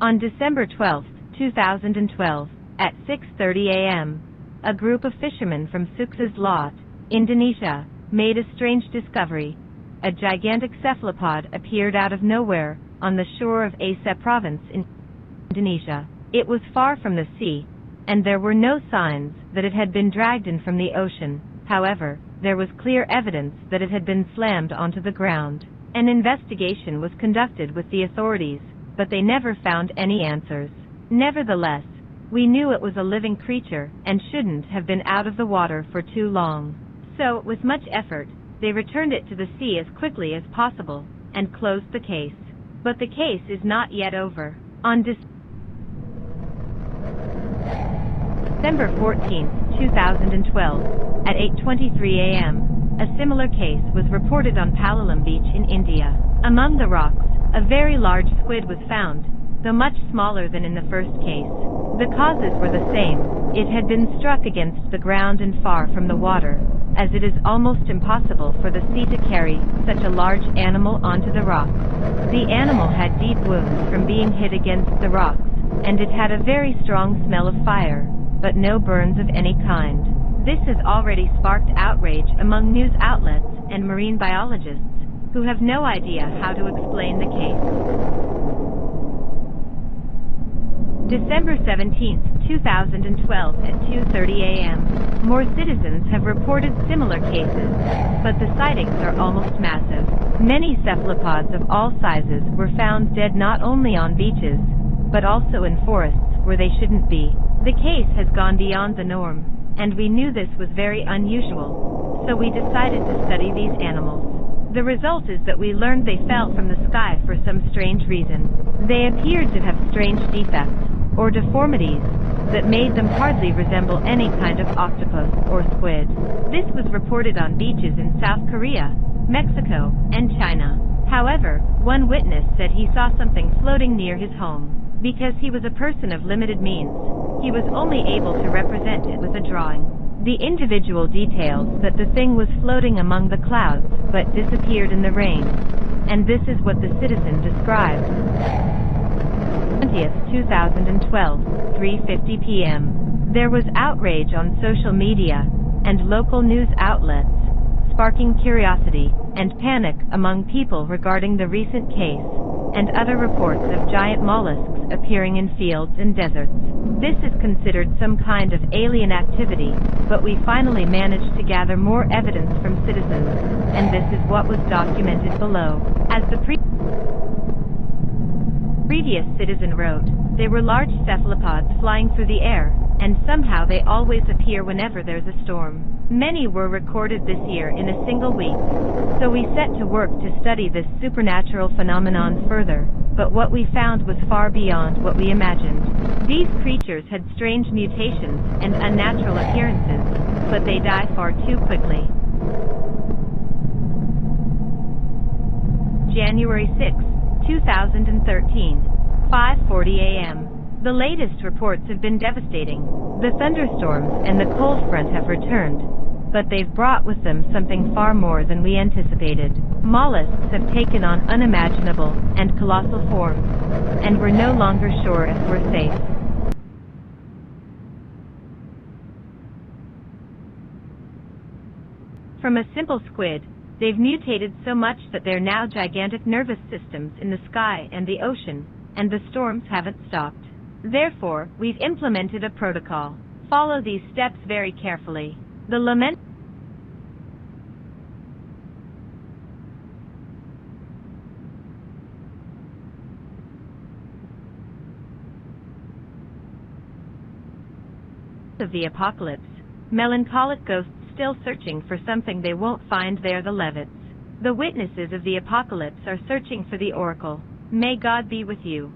On December 12, 2012, at 6:30 a.m., a group of fishermen from Sukses, Indonesia, made a strange discovery. A gigantic cephalopod appeared out of nowhere on the shore of Aceh province in Indonesia. It was far from the sea, and there were no signs that it had been dragged in from the ocean. However, there was clear evidence that it had been slammed onto the ground. An investigation was conducted with the authorities, but they never found any answers. Nevertheless, we knew it was a living creature and shouldn't have been out of the water for too long. So, with much effort, they returned it to the sea as quickly as possible and closed the case. But the case is not yet over. On December 14, 2012, at 8:23 a.m., a similar case was reported on Palolem Beach in India. Among the rocks, a very large squid was found, though much smaller than in the first case. The causes were the same. It had been struck against the ground and far from the water, as it is almost impossible for the sea to carry such a large animal onto the rocks. The animal had deep wounds from being hit against the rocks, and it had a very strong smell of fire, but no burns of any kind. This has already sparked outrage among news outlets and marine biologists, who have no idea how to explain the case. December 17, 2012 at 2:30 a.m. More citizens have reported similar cases, but the sightings are almost massive. Many cephalopods of all sizes were found dead not only on beaches, but also in forests where they shouldn't be. The case has gone beyond the norm, and we knew this was very unusual, so we decided to study these animals. The result is that we learned they fell from the sky for some strange reason. They appeared to have strange defects, or deformities, that made them hardly resemble any kind of octopus or squid. This was reported on beaches in South Korea, Mexico, and China. However, one witness said he saw something floating near his home. Because he was a person of limited means, he was only able to represent it with a drawing. The individual details that the thing was floating among the clouds, but disappeared in the rain. And this is what the citizen described. 20th, 2012, 3:50 p.m. There was outrage on social media and local news outlets, sparking curiosity and panic among people regarding the recent case and other reports of giant mollusks appearing in fields and deserts. This is considered some kind of alien activity, but we finally managed to gather more evidence from citizens, and this is what was documented below. As the previous citizen wrote, they were large cephalopods flying through the air, and somehow they always appear whenever there's a storm. Many were recorded this year in a single week. So we set to work to study this supernatural phenomenon further, but what we found was far beyond what we imagined. These creatures had strange mutations and unnatural appearances, but they die far too quickly. January 6, 2013, 5:40 a.m. The latest reports have been devastating. The thunderstorms and the cold front have returned, but they've brought with them something far more than we anticipated. Mollusks have taken on unimaginable and colossal forms, and we're no longer sure if we're safe. From a simple squid, they've mutated so much that they're now gigantic nervous systems in the sky and the ocean, and the storms haven't stopped. Therefore, we've implemented a protocol. Follow these steps very carefully. The lament of the apocalypse. Melancholic ghosts still searching for something they won't find there. The Levits. The witnesses of the apocalypse are searching for the oracle. May God be with you.